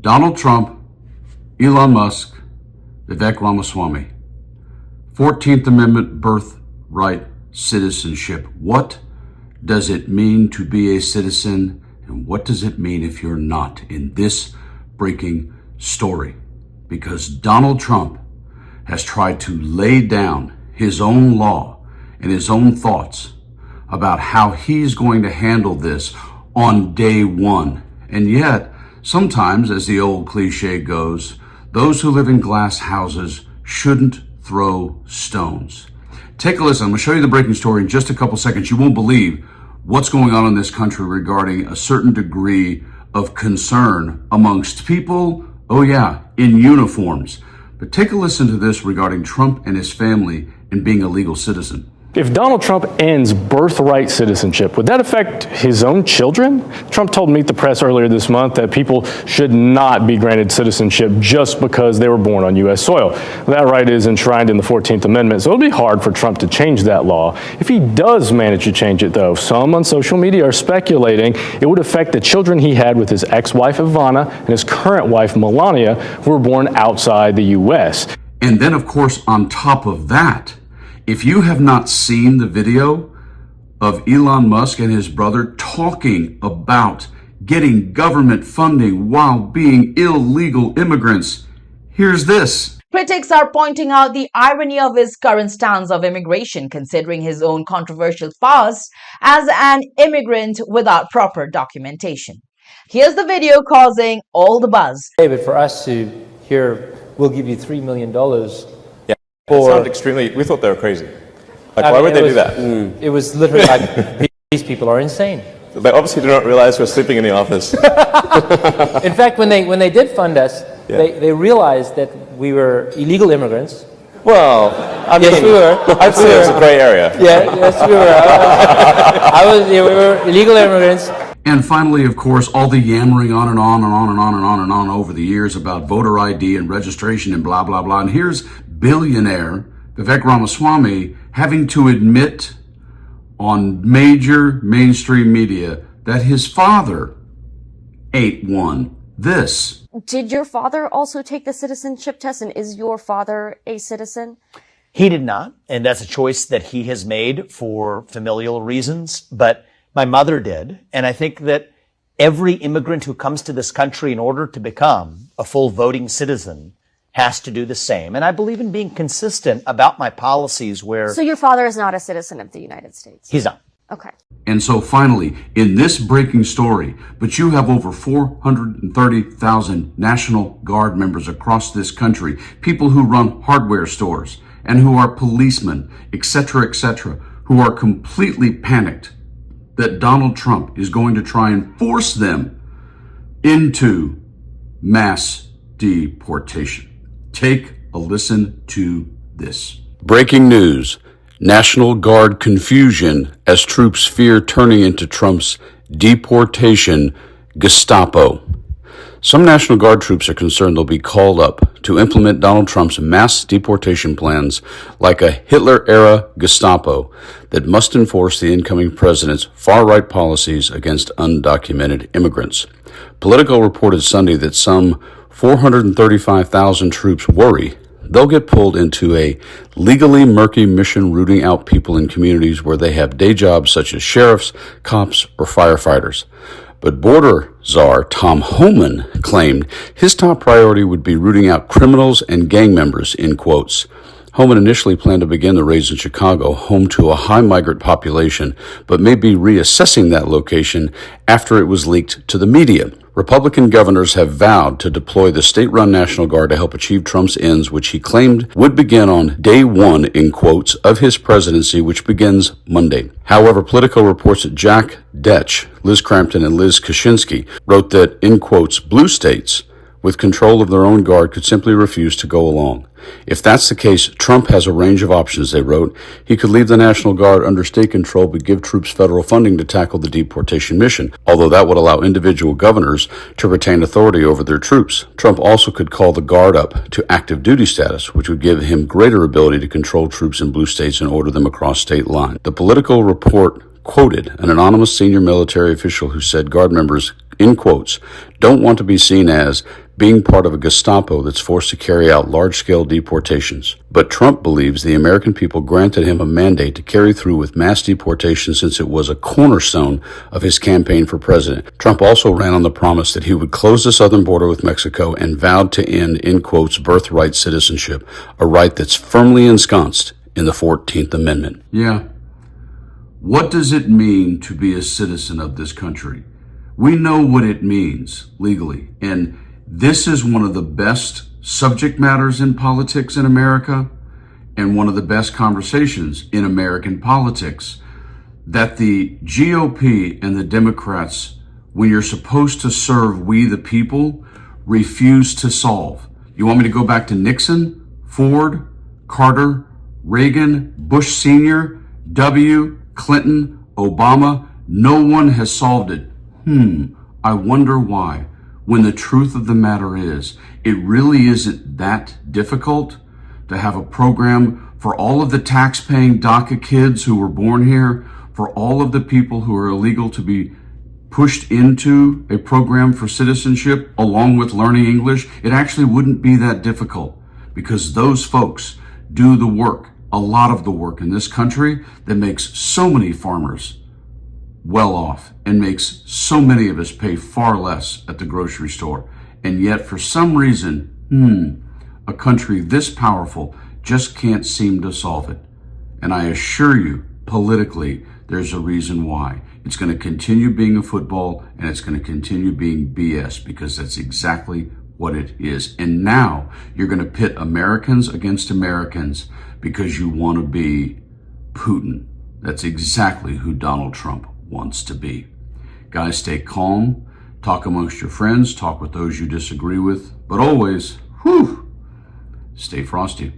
Donald Trump, Elon Musk, Vivek Ramaswamy. 14th Amendment Birthright Citizenship. What does it mean to be a citizen, and what does it mean if you're not in this breaking story? Because Donald Trump has tried to lay down his own law and his own thoughts about how he's going to handle this on day one. And yet, sometimes, as the old cliche goes, those who live in glass houses shouldn't throw stones. Take a listen. I'm going to show you the breaking story in just a couple seconds. You won't believe what's going on in this country regarding a certain degree of concern amongst people, oh yeah, in uniforms. But take a listen to this regarding Trump and his family and being a legal citizen. If Donald Trump ends birthright citizenship, would that affect his own children? Trump told Meet the Press earlier this month that people should not be granted citizenship just because they were born on U.S. soil. That right is enshrined in the 14th Amendment, so it'll be hard for Trump to change that law. If he does manage to change it, though, some on social media are speculating it would affect the children he had with his ex-wife Ivana and his current wife Melania, who were born outside the U.S. And then, of course, on top of that, if you have not seen the video of Elon Musk and his brother talking about getting government funding while being illegal immigrants, here's this. Critics are pointing out the irony of his current stance of immigration, considering his own controversial past as an immigrant without proper documentation. Here's the video causing all the buzz. David, for us to hear, we'll give you $3 million. It sounded extremely, we thought they were crazy. Like, why would they do that? It was literally like, these people are insane. They obviously do not realize we're sleeping in the office. In fact, when they did fund us, they realized that we were illegal immigrants. Well, I mean, yes, we were. I'd say it's a gray area. Yeah, yes, we were. We were illegal immigrants. And finally, of course, all the yammering on and on and on and on and on and on over the years about voter ID and registration and blah, blah, blah. And here's billionaire Vivek Ramaswamy having to admit on major mainstream media that his father ain't won this. Did your father also take the citizenship test, and is your father a citizen? He did not, and that's a choice that he has made for familial reasons, but my mother did, and I think that every immigrant who comes to this country in order to become a full voting citizen has to do the same. And I believe in being consistent about my policies where... So your father is not a citizen of the United States? He's not. Okay. And so finally, in this breaking story, but you have over 430,000 National Guard members across this country, people who run hardware stores and who are policemen, etc., who are completely panicked that Donald Trump is going to try and force them into mass deportation. Take a listen to this. Breaking news. National Guard confusion as troops fear turning into Trump's deportation Gestapo. Some National Guard troops are concerned they'll be called up to implement Donald Trump's mass deportation plans like a Hitler-era Gestapo that must enforce the incoming president's far-right policies against undocumented immigrants. Politico reported Sunday that some 435,000 troops worry they'll get pulled into a legally murky mission rooting out people in communities where they have day jobs such as sheriffs, cops, or firefighters. But border czar Tom Homan claimed his top priority would be rooting out criminals and gang members, in quotes. Homan initially planned to begin the raids in Chicago, home to a high migrant population, but may be reassessing that location after it was leaked to the media. Republican governors have vowed to deploy the state-run National Guard to help achieve Trump's ends, which he claimed would begin on day one, in quotes, of his presidency, which begins Monday. However, Politico reports that Jack Detch, Liz Crampton, and Liz Kaczynski wrote that, in quotes, blue states with control of their own guard could simply refuse to go along. If that's the case, Trump has a range of options, they wrote. He could leave the National Guard under state control but give troops federal funding to tackle the deportation mission, although that would allow individual governors to retain authority over their troops. Trump also could call the Guard up to active duty status, which would give him greater ability to control troops in blue states and order them across state lines. The Politico report quoted an anonymous senior military official who said Guard members, in quotes, don't want to be seen as being part of a Gestapo that's forced to carry out large-scale deportations. But Trump believes the American people granted him a mandate to carry through with mass deportation since it was a cornerstone of his campaign for president. Trump also ran on the promise that he would close the southern border with Mexico and vowed to end, in quotes, birthright citizenship, a right that's firmly ensconced in the 14th Amendment. Yeah. What does it mean to be a citizen of this country? We know what it means legally, and this is one of the best subject matters in politics in America and one of the best conversations in American politics, that the GOP and the Democrats, when you're supposed to serve we the people, refuse to solve. You want me to go back to Nixon, Ford, Carter, Reagan, Bush Sr., W., Clinton, Obama? No one has solved it. I wonder why. When the truth of the matter is, it really isn't that difficult to have a program for all of the tax-paying DACA kids who were born here, for all of the people who are illegal to be pushed into a program for citizenship along with learning English. It actually wouldn't be that difficult because those folks do the work, a lot of the work in this country that makes so many farmers well off and makes so many of us pay far less at the grocery store. And yet for some reason, a country this powerful just can't seem to solve it. And I assure you, politically, there's a reason why. It's going to continue being a football and it's going to continue being BS because that's exactly what it is. And now you're going to pit Americans against Americans because you want to be Putin. That's exactly who Donald Trump wants to be. Guys, stay calm, talk amongst your friends, talk with those you disagree with, but always, stay frosty.